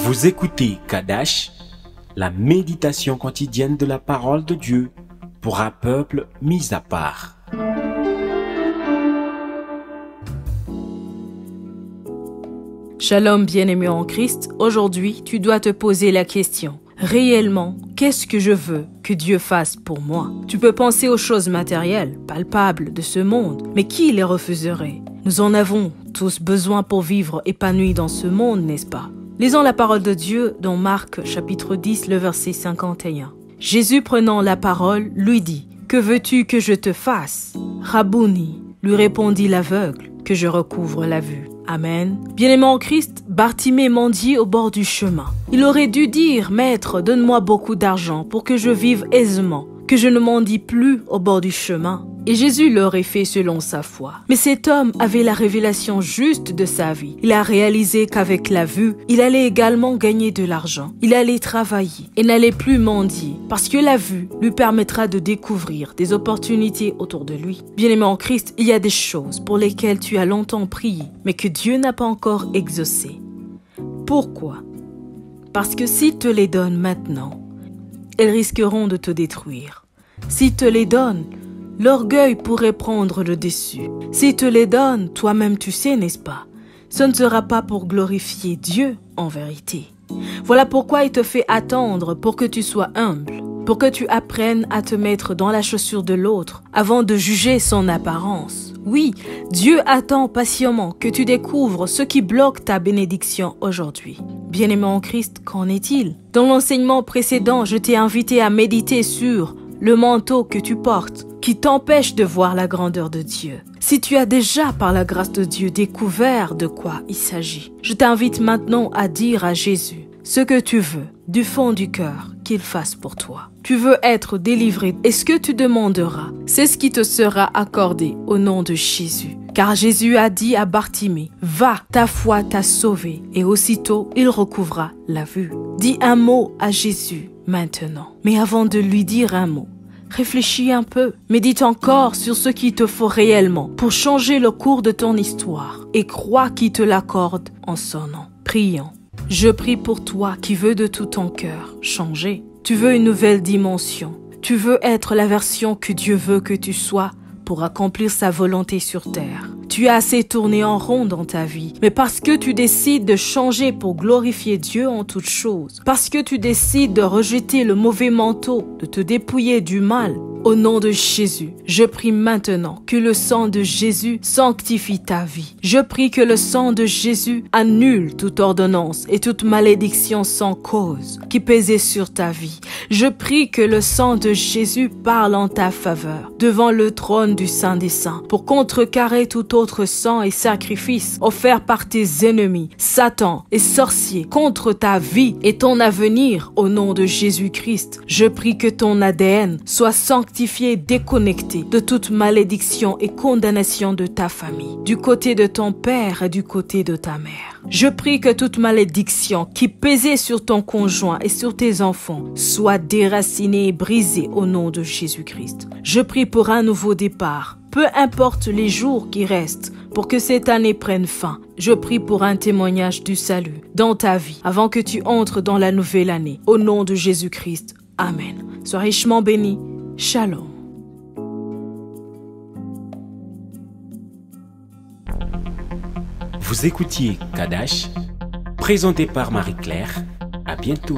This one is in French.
Vous écoutez Kadash, la méditation quotidienne de la parole de Dieu pour un peuple mis à part. Shalom bien-aimé en Christ, aujourd'hui tu dois te poser la question. Réellement, qu'est-ce que je veux que Dieu fasse pour moi? Tu peux penser aux choses matérielles, palpables de ce monde, mais qui les refuserait? Nous en avons tous besoin pour vivre épanouis dans ce monde, n'est-ce pas? Lisons la parole de Dieu dans Marc chapitre 10, le verset 51. Jésus prenant la parole lui dit, « Que veux-tu que je te fasse? Rabouni, lui répondit l'aveugle, que je recouvre la vue. » Amen. Bien-aimé en Christ, Bartimée mendie au bord du chemin. Il aurait dû dire, « Maître, donne-moi beaucoup d'argent pour que je vive aisément, que je ne mendie plus au bord du chemin. » Et Jésus l'aurait fait selon sa foi. Mais cet homme avait la révélation juste de sa vie. Il a réalisé qu'avec la vue, il allait également gagner de l'argent. Il allait travailler et n'allait plus mendier parce que la vue lui permettra de découvrir des opportunités autour de lui. Bien-aimé en Christ, il y a des choses pour lesquelles tu as longtemps prié, mais que Dieu n'a pas encore exaucées. Pourquoi? Parce que s'il te les donne maintenant, elles risqueront de te détruire. S'il te les donne, l'orgueil pourrait prendre le dessus. S'il te les donne, toi-même tu sais, n'est-ce pas? Ce ne sera pas pour glorifier Dieu en vérité. Voilà pourquoi il te fait attendre pour que tu sois humble, pour que tu apprennes à te mettre dans la chaussure de l'autre avant de juger son apparence. Oui, Dieu attend patiemment que tu découvres ce qui bloque ta bénédiction aujourd'hui. Bien-aimé en Christ, qu'en est-il? Dans l'enseignement précédent, je t'ai invité à méditer sur le manteau que tu portes, qui t'empêche de voir la grandeur de Dieu. Si tu as déjà, par la grâce de Dieu, découvert de quoi il s'agit, je t'invite maintenant à dire à Jésus ce que tu veux, du fond du cœur, qu'il fasse pour toi. Tu veux être délivré, et ce que tu demanderas, c'est ce qui te sera accordé au nom de Jésus. Car Jésus a dit à Bartimée, « Va, ta foi t'a sauvé. » Et aussitôt, il recouvra la vue. Dis un mot à Jésus maintenant. Mais avant de lui dire un mot, réfléchis un peu, médite encore sur ce qu'il te faut réellement pour changer le cours de ton histoire et crois qu'il te l'accorde en son nom. Prions. Je prie pour toi qui veux de tout ton cœur changer. Tu veux une nouvelle dimension. Tu veux être la version que Dieu veut que tu sois pour accomplir sa volonté sur terre. Tu as assez tourné en rond dans ta vie, mais parce que tu décides de changer pour glorifier Dieu en toutes choses, parce que tu décides de rejeter le mauvais manteau, de te dépouiller du mal, au nom de Jésus, je prie maintenant que le sang de Jésus sanctifie ta vie. Je prie que le sang de Jésus annule toute ordonnance et toute malédiction sans cause qui pesait sur ta vie. Je prie que le sang de Jésus parle en ta faveur devant le trône du Saint des Saints pour contrecarrer tout autre sang et sacrifice offert par tes ennemis, Satan et sorciers, contre ta vie et ton avenir au nom de Jésus-Christ. Je prie que ton ADN soit sanctifié, déconnecté de toute malédiction et condamnation de ta famille, du côté de ton père et du côté de ta mère. Je prie que toute malédiction qui pesait sur ton conjoint et sur tes enfants soit déracinée et brisée au nom de Jésus-Christ. Je prie pour un nouveau départ, peu importe les jours qui restent, pour que cette année prenne fin. Je prie pour un témoignage du salut dans ta vie avant que tu entres dans la nouvelle année. Au nom de Jésus-Christ. Amen. Sois richement béni. Shalom. Vous écoutiez Kadash, présenté par Marie-Claire. À bientôt.